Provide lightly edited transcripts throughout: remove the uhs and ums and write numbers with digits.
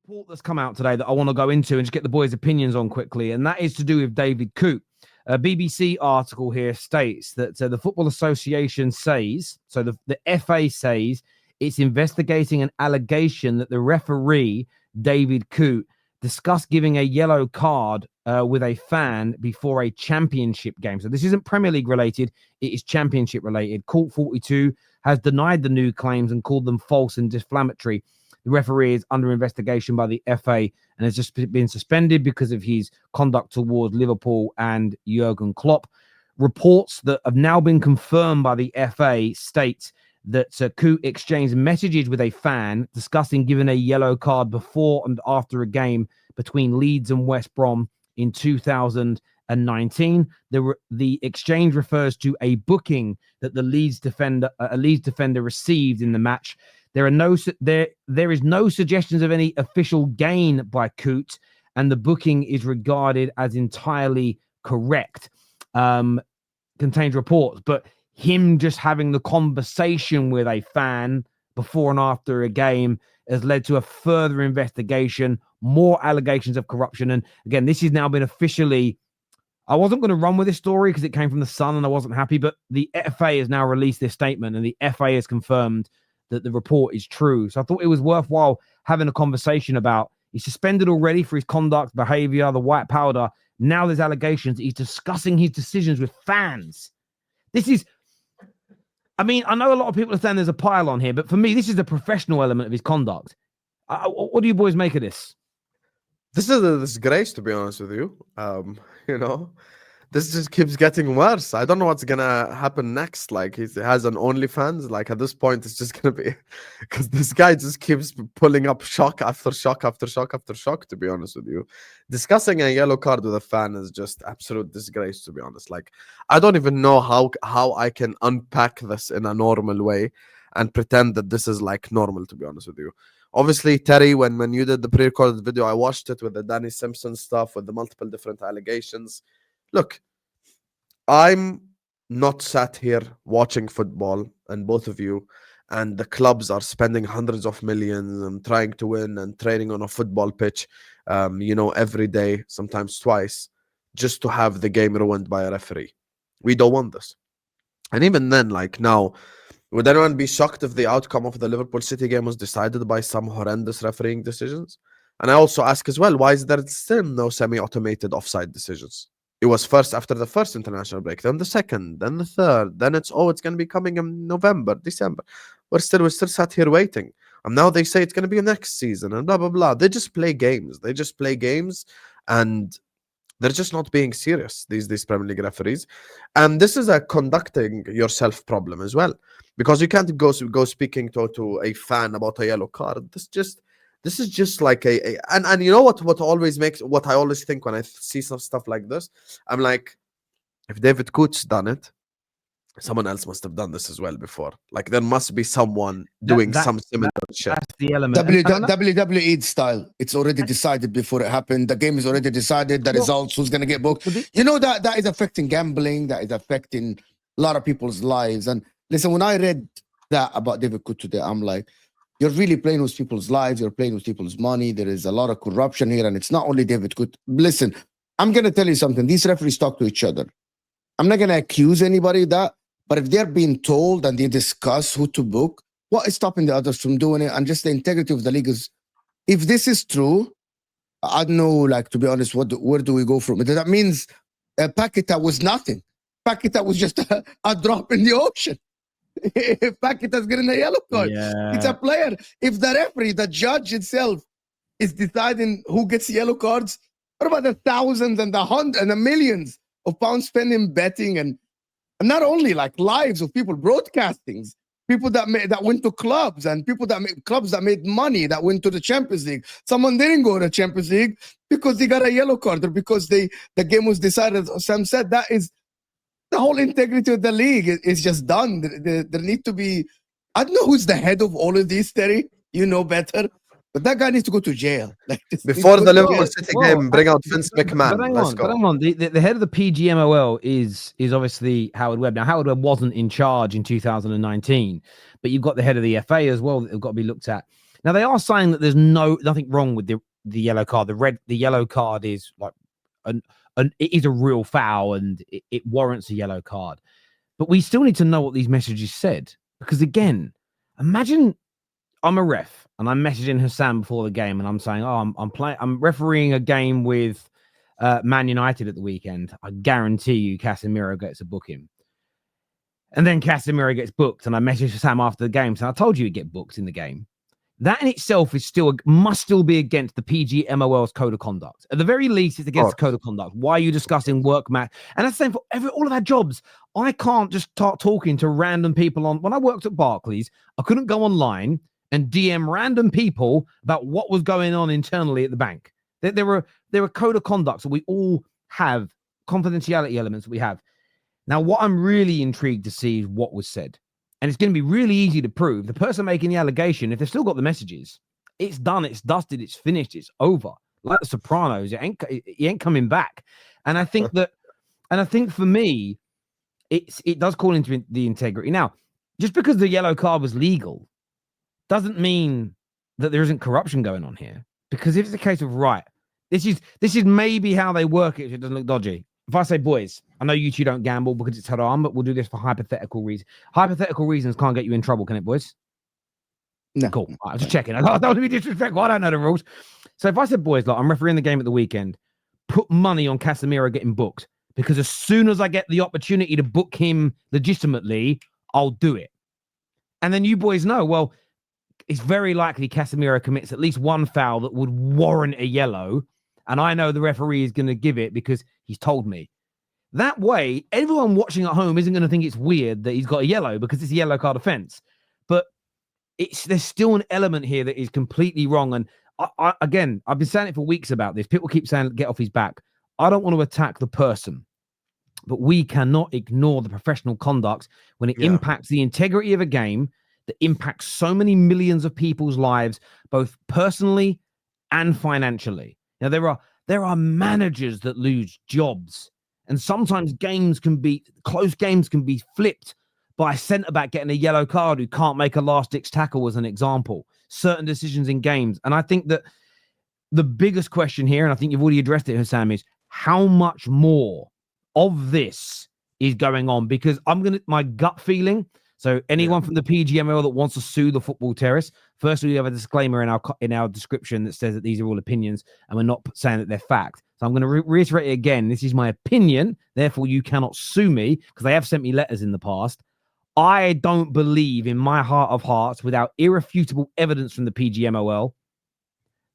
report that's come out today that I want to go into and just get the boys' opinions on quickly, and that is to do with David Coote. A BBC article here states that the Football Association says, so the FA says, it's investigating an allegation that the referee, David Coote, discussed giving a yellow card with a fan before a championship game. So this isn't Premier League related, it is championship related. Court 42 has denied the new claims and called them false and defamatory. The referee is under investigation by the FA and has just been suspended because of his conduct towards Liverpool and Jurgen Klopp. Reports that have now been confirmed by the FA state that Coote exchanged messages with a fan discussing giving a yellow card before and after a game between Leeds and West Brom in 2019. The exchange refers to a booking that a Leeds defender received in the match. There is no suggestions of any official gain by Coote, and the booking is regarded as entirely correct. Contains reports, but him just having the conversation with a fan before and after a game has led to a further investigation, more allegations of corruption. And again, this has now been officially, I wasn't going to run with this story because it came from the Sun and I wasn't happy, but the FA has now released this statement and the FA has confirmed that the report is true. So I thought it was worthwhile having a conversation about, he's suspended already for his conduct, behavior, the white powder. Now there's allegations that he's discussing his decisions with fans. This is, I mean, I know a lot of people are saying there's a pile on here, but for me, this is the professional element of his conduct. What do you boys make of this? This is a disgrace, to be honest with you. You know, this just keeps getting worse. I don't know what's gonna happen next. Like, he has an OnlyFans. Like, at this point, it's just gonna be because this guy just keeps pulling up shock after shock after shock after shock. To be honest with you, discussing a yellow card with a fan is just absolute disgrace. To be honest, like, I don't even know how I can unpack this in a normal way and pretend that this is like normal. To be honest with you. Obviously, Terry, when you did the pre-recorded video, I watched it with the Danny Simpson stuff, with the multiple different allegations. Look, I'm not sat here watching football, and both of you, and the clubs are spending hundreds of millions and trying to win and training on a football pitch, every day, sometimes twice, just to have the game ruined by a referee. We don't want this. And even then, like now, would anyone be shocked if the outcome of the Liverpool City game was decided by some horrendous refereeing decisions? And I also ask as well, why is there still no semi-automated offside decisions? It was first after the first international break, then the second, then the third, then it's going to be coming in November, December. We're still sat here waiting. And now they say it's going to be next season and blah, blah, blah. They just play games. And they're just not being serious, these Premier League referees. And this is a conducting yourself problem as well. Because you can't go speaking to a fan about a yellow card. This is just like and you know what I always think when I see some stuff like this, I'm like, if David Coote's done it, someone else must have done this as well before. Like, there must be someone doing some similar shit. That's the element. WWE style. It's already decided before it happened. The game is already decided. The results, who's going to get booked. You know, that is affecting gambling. That is affecting a lot of people's lives. And listen, when I read that about David Coote today, I'm like, you're really playing with people's lives. You're playing with people's money. There is a lot of corruption here. And it's not only David Coote. Listen, I'm going to tell you something. These referees talk to each other. I'm not going to accuse anybody of that. But if they're being told and they discuss who to book, what is stopping the others from doing it? And just the integrity of the league is, if this is true, I don't know, like, to be honest, where do we go from it? That means Paqueta was nothing. Paqueta was just a drop in the ocean. If Paqueta's getting a yellow card, it's a player. If the referee, the judge itself, is deciding who gets yellow cards, what about the thousands and the hundreds and the millions of pounds spent in betting and not only like lives of people, broadcastings, people that went to clubs and people clubs that made money that went to the Champions League. Someone didn't go to the Champions League because they got a yellow card or because the game was decided. Sam said that is the whole integrity of the league is just done. There need to be, I don't know who's the head of all of these, Terry. You know better. But that guy needs to go to jail. Like, before the Liverpool City game, bring out Vince McMahon. But hang on. The head of the PGMOL is obviously Howard Webb. Now, Howard Webb wasn't in charge in 2019, but you've got the head of the FA as well that have got to be looked at. Now they are saying that there's nothing wrong with the yellow card. The yellow card is like it is a real foul and it warrants a yellow card. But we still need to know what these messages said, because again, imagine I'm a ref and I'm messaging Hassan before the game and I'm saying, "Oh, I'm refereeing a game with Man United at the weekend. I guarantee you Casemiro gets a booking." And then Casemiro gets booked, and I message Hassan after the game saying, "I told you he'd get booked in the game." That in itself is must still be against the PGMOL's code of conduct. At the very least, it's against the code of conduct. Why are you discussing work match? And that's the same for all of our jobs. I can't just start talking to random people when I worked at Barclays, I couldn't go online and DM random people about what was going on internally at the bank. There were code of conducts that we all have, confidentiality elements that we have. Now, what I'm really intrigued to see is what was said. And it's going to be really easy to prove. The person making the allegation, if they've still got the messages, it's done, it's dusted, it's finished, it's over. Like the Sopranos, he ain't coming back. And I think for me, it does call into the integrity. Now, just because the yellow card was legal doesn't mean that there isn't corruption going on here. Because if it's a case of, right, this is maybe how they work it, so it doesn't look dodgy. If I say, boys, I know you two don't gamble because it's haram, but we'll do this for hypothetical reasons. Hypothetical reasons can't get you in trouble, can it, boys? No. Cool. Right, I'm just checking. I don't want to be disrespectful. I don't know the rules. So if I said, boys, look, I'm refereeing the game at the weekend, put money on Casemiro getting booked, because as soon as I get the opportunity to book him legitimately, I'll do it. And then you boys know, well, it's very likely Casemiro commits at least one foul that would warrant a yellow. And I know the referee is going to give it because he's told me. That way, everyone watching at home isn't going to think it's weird that he's got a yellow because it's a yellow card offense. But there's still an element here that is completely wrong. And again, I've been saying it for weeks about this. People keep saying, get off his back. I don't want to attack the person, but we cannot ignore the professional conduct when it impacts the integrity of a game that impacts so many millions of people's lives, both personally and financially. Now, there are managers that lose jobs, and sometimes close games can be flipped by a centre-back getting a yellow card who can't make a last-ditch tackle, as an example. Certain decisions in games. And I think that the biggest question here, and I think you've already addressed it, Hussam, is how much more of this is going on? Because my gut feeling, so anyone from the PGMOL that wants to sue the Football Terrace, firstly, we have a disclaimer in our description that says that these are all opinions and we're not saying that they're fact. So I'm going to reiterate it again. This is my opinion. Therefore, you cannot sue me, because they have sent me letters in the past. I don't believe in my heart of hearts, without irrefutable evidence from the PGMOL,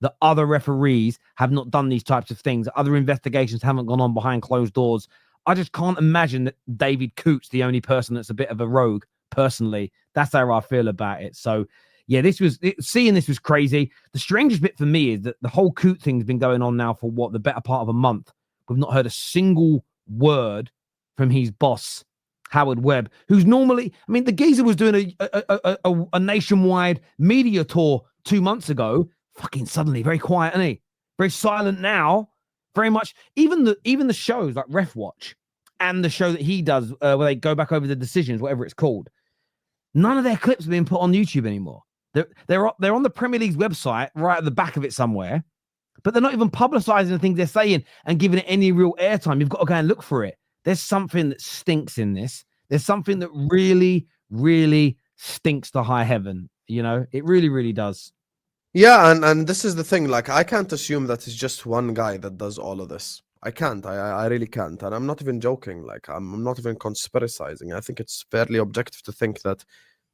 that other referees have not done these types of things. Other investigations haven't gone on behind closed doors. I just can't imagine that David Coote's the only person that's a bit of a rogue. Personally, that's how I feel about it. So, yeah, seeing this was crazy. The strangest bit for me is that the whole Coote thing's been going on now for the better part of a month. We've not heard a single word from his boss, Howard Webb, who's normally, I mean, the geezer was doing a nationwide media tour 2 months ago. Fucking suddenly very quiet, isn't he? Very silent now. Very much. Even the shows like Ref Watch and the show that he does where they go back over the decisions, whatever it's called. None of their clips are being put on YouTube anymore. They're on the Premier League's website, right at the back of it somewhere, but they're not even publicizing the things they're saying and giving it any real airtime. You've got to go and look for it. There's something that stinks in this. There's something that really, really stinks to high heaven. You know, it really, really does. Yeah, and this is the thing. Like, I can't assume that it's just one guy that does all of this. I can't. I really can't. And I'm not even joking. Like, I'm not even conspiracizing. I think it's fairly objective to think that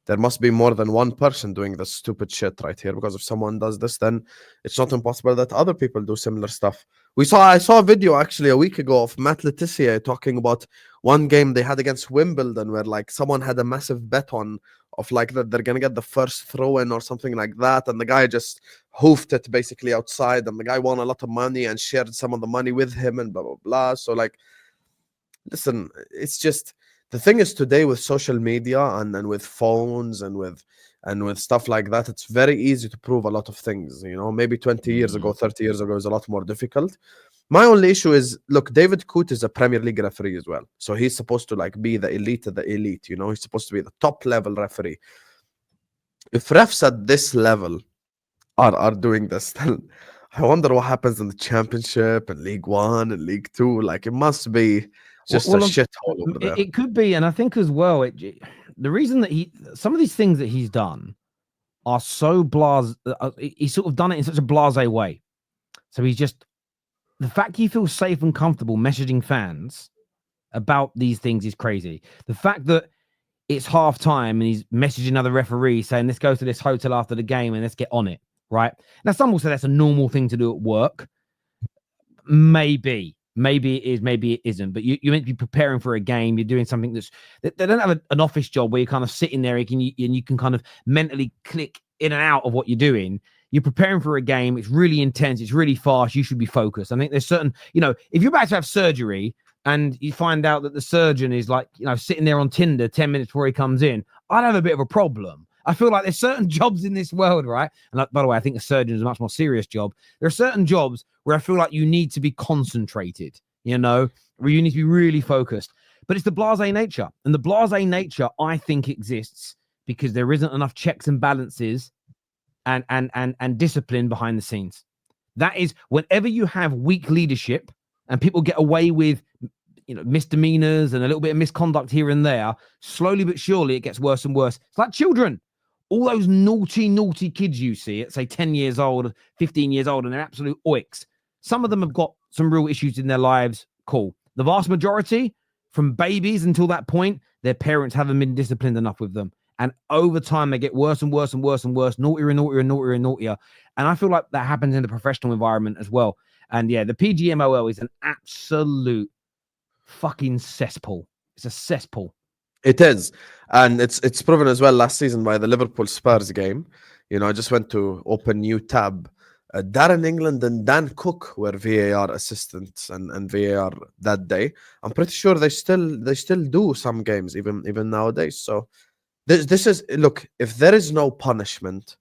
there must be more than one person doing this stupid shit right here. Because if someone does this, then it's not impossible that other people do similar stuff. I saw a video actually a week ago of Matt Letizia talking about one game they had against Wimbledon where like someone had a massive bet on of like that they're gonna get the first throw in or something like that, and the guy just hoofed it basically outside, and the guy won a lot of money and shared some of the money with him and blah blah blah. So like, listen, it's just the thing is today with social media and with phones and with stuff like that, it's very easy to prove a lot of things. You know, maybe 20 years ago, 30 years ago is a lot more difficult. My only issue is, look, David Coote is a Premier League referee as well. So he's supposed to like be the elite of the elite, you know, he's supposed to be the top level referee. If refs at this level are doing this, then I wonder what happens in the Championship and League One and League Two. Like, it must be just a shithole over there. It could be, and I think as well, the reason that some of these things that he's done are so he's sort of done it in such a blasé way. So he's just, the fact he feels safe and comfortable messaging fans about these things is crazy. The fact that it's half time and he's messaging other referees saying, let's go to this hotel after the game and let's get on it, right? Now, some will say that's a normal thing to do at work. Maybe it is, maybe it isn't. But you're meant to be preparing for a game. You're doing something they don't have an office job where you're kind of sitting there and you can kind of mentally click in and out of what you're doing. You're preparing for a game. It's really intense. It's really fast. You should be focused. I think there's certain, if you're about to have surgery and you find out that the surgeon is like, sitting there on Tinder 10 minutes before he comes in, I'd have a bit of a problem. I feel like there's certain jobs in this world, right? And by the way, I think a surgeon is a much more serious job. There are certain jobs where I feel like you need to be concentrated, where you need to be really focused. But it's the blasé nature. And the blasé nature, I think, exists because there isn't enough checks and balances and discipline behind the scenes. That is, whenever you have weak leadership and people get away with misdemeanors and a little bit of misconduct here and there, slowly but surely it gets worse and worse. It's like children. All those naughty kids you see at, say, 10 years old, 15 years old, and they're absolute oiks. Some of them have got some real issues in their lives. Cool. The vast majority, from babies until that point, their parents haven't been disciplined enough with them. And over time, they get worse and worse and worse and worse, naughtier and naughtier and naughtier and naughtier. And I feel like that happens in the professional environment as well. And yeah, the PGMOL is an absolute fucking cesspool. It's a cesspool. It is, and it's proven as well last season by the Liverpool Spurs game. I just went to open new tab. Darren England and Dan Cook were VAR assistants and VAR that day. I'm pretty sure they still do some games even nowadays. So this is, look, if there is no punishment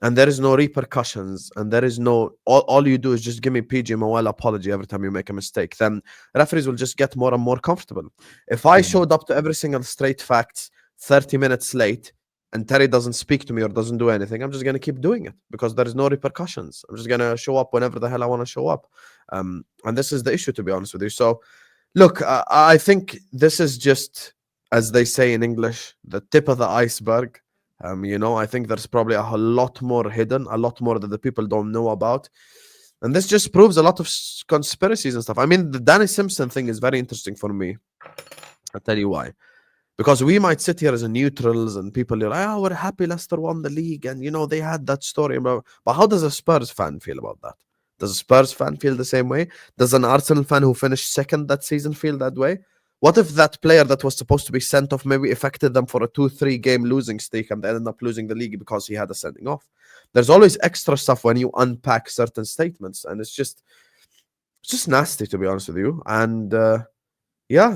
and there is no repercussions and there is no, all you do is just give me PGMOL apology every time you make a mistake, then referees will just get more and more comfortable. If I showed up to every single straight facts 30 minutes late and Terry doesn't speak to me or doesn't do anything, I'm just going to keep doing it because there is no repercussions. I'm just going to show up whenever the hell I want to show up. And this is the issue, to be honest with you. So look, I think this is just, as they say in English, the tip of the iceberg. I think there's probably a lot more hidden, a lot more that the people don't know about. And this just proves a lot of conspiracies and stuff. I mean, the Danny Simpson thing is very interesting for me. I'll tell you why. Because we might sit here as a neutrals and people are like, oh, we're happy Leicester won the league. And, they had that story. But how does a Spurs fan feel about that? Does a Spurs fan feel the same way? Does an Arsenal fan who finished second that season feel that way? What if that player that was supposed to be sent off maybe affected them for a 2-3 game losing streak and they ended up losing the league because he had a sending off? There's always extra stuff when you unpack certain statements, and it's just nasty, to be honest with you. And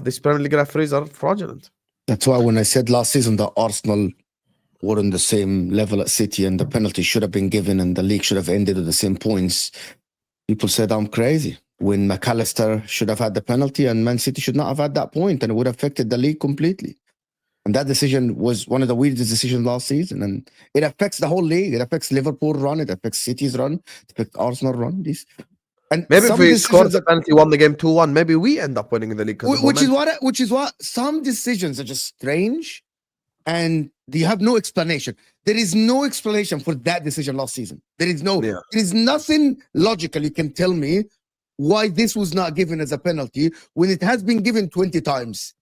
these Premier League referees are fraudulent. That's why when I said last season that Arsenal were on the same level at City and the penalty should have been given and the league should have ended with the same points, people said I'm crazy. When McAllister should have had the penalty and Man City should not have had that point, and it would have affected the league completely. And that decision was one of the weirdest decisions last season, and it affects the whole league. It affects Liverpool run, it affects City's run, it affects Arsenal run. And maybe if we scored the penalty, won the game 2-1, maybe we end up winning the league. Which is what some decisions are just strange, and you have no explanation. There is no explanation for that decision last season. There is nothing logical you can tell me why this was not given as a penalty when it has been given 20 times.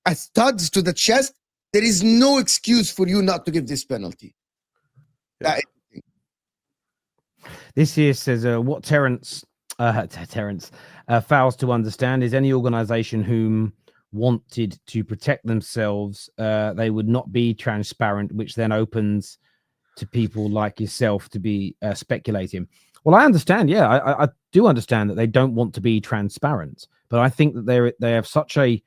As studs to the chest, there is no excuse for you not to give this penalty. Yeah. This here says, what Terrace fails to understand is any organization whom wanted to protect themselves, they would not be transparent, which then opens to people like yourself to be speculating. Well, I understand. Yeah, I do understand that they don't want to be transparent, but I think that they have such a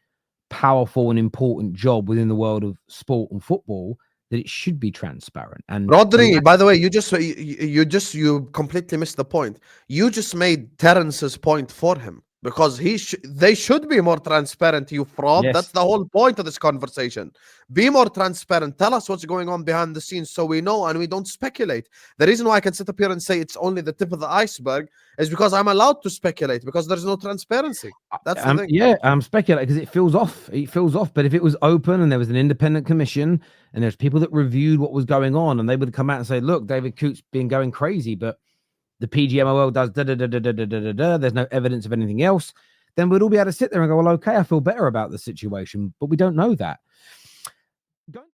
powerful and important job within the world of sport and football that it should be transparent. And Rodri, by the way, you completely missed the point. You just made Terrence's point for him. because they should be more transparent. You fraud. Yes. That's the whole point of this conversation. Be more transparent. Tell us what's going on behind the scenes so we know and we don't speculate. The reason why I can sit up here and say it's only the tip of the iceberg is because I'm allowed to speculate, because there's no transparency. That's the thing. Yeah, I'm speculating because it feels off. It feels off. But if it was open and there was an independent commission and there's people that reviewed what was going on, and they would come out and say, look, David Coote's been going crazy, but the PGMOL does da-da-da-da-da-da-da-da, there's no evidence of anything else, then we'd all be able to sit there and go, well, okay, I feel better about the situation. But we don't know that.